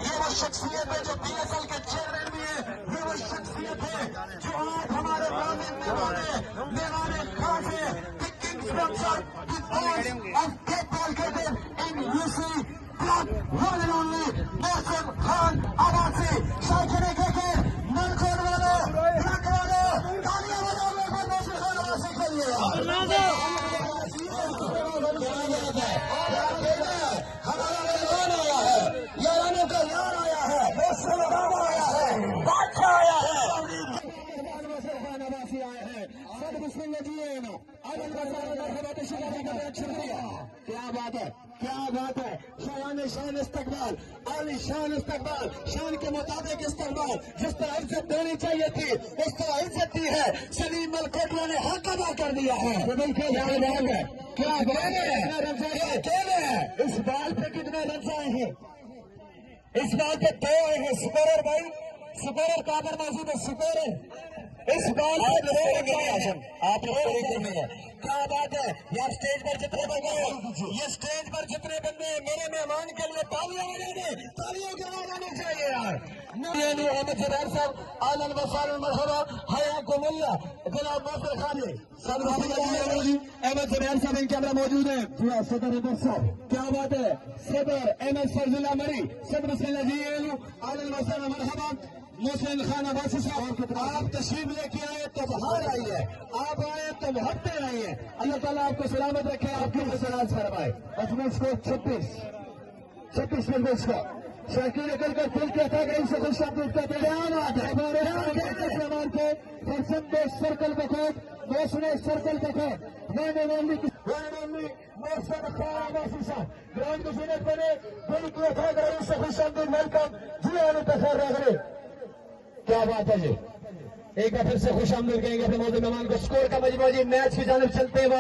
یہ وہ شخصیت ہے جو BSL کے چیئرمین بھی ہے، یہ وہ شخصیت ہے جو آج ہمارے خاص ہے محسن خان عباسی شائقین کرکٹ نلکوٹ والوں تالیاں بجاؤ محسن خان عباسی کے لیے. ہمارا مہمان آیا ہے، یارانوں کا یار آیا ہے، محسن خان آیا ہے، بادشاہ آیا ہے. کیا بات ہے، کیا بات ہے. شان استقبال، عالی شان استقبال، شان کے مطابق استقبال. جس طرح عزت دینی چاہیے تھی اس طرح عزت دی ہے. سلیم ملکوٹلا نے حق ادا کر دیا ہے. کیا بات ہے، اس بال پہ کتنے رنز آئے ہیں؟ اس بال پہ 2 آئے ہیں. سپورر بھائی، سپورر کہاں پر موجود ہے؟ سپورر اس بال پہ آپ کیا بات ہے. یہ اسٹیج پر جتنے بندے ہیں، یہ اسٹیج پر جتنے بندے ہیں، میرے مہمان کے لیے تالیاں بجانے، تالیوں کی آواز آنی چاہیے یار. احمد زبیر صاحب اہلاً وسہلاً مرحبا، حیاکم اللہ. جناب ناصر خان احمد زبیر صاحب ان کے اندر موجود ہیں. صدر ادھر صاحب کیا بات ہے. صدر احمد فرض اللہ مری صدر بسم اللہ جی اہلاً وسہلاً مرحبا. محسن خان عباسی صاحب آپ تشریف لے کے آئے تو بہار آئی ہے، آپ آئے تو محبتیں آئی ہیں. اللہ تعالیٰ آپ کو سلامت رکھے، آپ کی مسراج فرمائے. اجمیر کو 26 ممبرس کو شاکر اکل کا دل کہتا ہے کہ ان سے خوش آمدید کہتے ہیں. کیا بات ہے. ہمارے مہمان کو فرسند سرکل بخود محسن سرکل بخود محسن خان عباسی صاحب گراؤنڈ کی زینت بنے دل کہتا ہے کہ ان سے خوش آمدید ویلکم جی آنے تخیر رہے. کیا بات ہے جی. ایک بار پھر سے خوش آمدید کہیں گے اپنے موجود مہمان کو. اسکور کا مجموعہ جی میچ کی جانب چلتے ہیں.